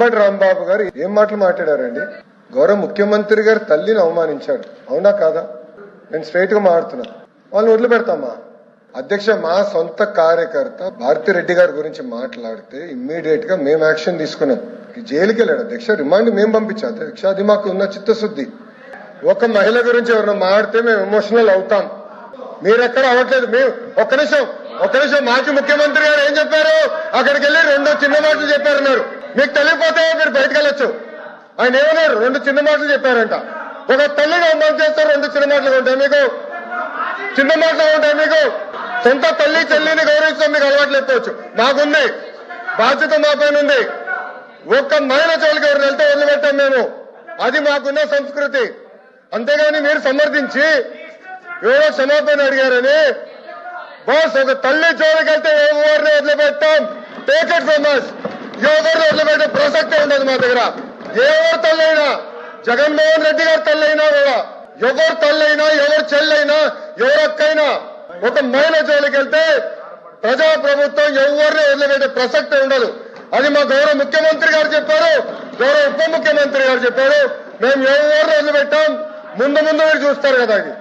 అంబటి రాంబాబు గారు ఏం మాటలు మాట్లాడారండి? గౌరవ ముఖ్యమంత్రి గారు తల్లిని అవమానించారు, అవునా కాదా? నేను స్ట్రైట్ గా మాట్లాడుతున్నా. వాళ్ళని వదిలిపెడతామా? అధ్యక్ష, మా సొంత కార్యకర్త భారతిరెడ్డి గారి గురించి మాట్లాడితే ఇమ్మీడియట్ గా మేము యాక్షన్ తీసుకున్నాం. జైలుకి వెళ్ళాడు అధ్యక్ష, రిమాండ్ మేము పంపించాం అధ్యక్ష. అది మాకు ఉన్న చిత్తశుద్ధి. ఒక మహిళ గురించి ఎవరైనా మాడితే మేము ఎమోషనల్ అవుతాం. మీరెక్కడ అవ్వట్లేదు. మేము ఒక్క నిమిషం మాజీ ముఖ్యమంత్రి గారు ఏం చెప్పారు? అక్కడికి వెళ్ళి 2 చిన్న మాటలు చెప్పారన్నారు. మీకు తెలియకపోతే మీరు బయటకు వెళ్ళొచ్చు. ఆయన ఏమన్నారు? 2 చిన్న మాటలు చెప్పారంట. ఒక తల్లిని అవమానం చేస్తారు, 2 చిన్న మాటలు ఉంటాయి మీకు? చిన్న మాటలు ఉంటాయి మీకు? సొంత తల్లి చెల్లిని గౌరవించడం మీకు అలవాటు లేకపోవచ్చు, మాకుంది. బాధ్యత మా పైన ఉంది. ఒక్క మహిళ జోలికి ఎవరు వెళ్తే వదిలిపెట్టాం మేము. అది మాకున్న సంస్కృతి. అంతేగాని మీరు సమర్థించి ఎవరో క్షమాపణ అడిగారని బాస్, ఒక తల్లి జోలికి వెళ్తే ఎవరిని వదిలిపెట్టాం. Take it from us. ఎవరిని వదిలిపెట్టే ప్రసక్తే ఉండదు మా దగ్గర. ఎవరు తల్లైనా, జగన్మోహన్ రెడ్డి గారి తల్లైనా కూడా, ఎవరు తల్లైనా, ఎవరు చెల్లైనా, ఎవరు అక్కైనా, ఒక మహిళ జోలికి వెళ్తే ప్రజాప్రభుత్వం ఎవరిని వదిలిపెట్టే ప్రసక్తే ఉండదు. అది మా గౌరవ ముఖ్యమంత్రి గారు చెప్పారు, గౌరవ ఉప ముఖ్యమంత్రి గారు చెప్పారు. మేము ఎవరిని వదిలిపెట్టాం. ముందు మీరు చూస్తారు కదా అది.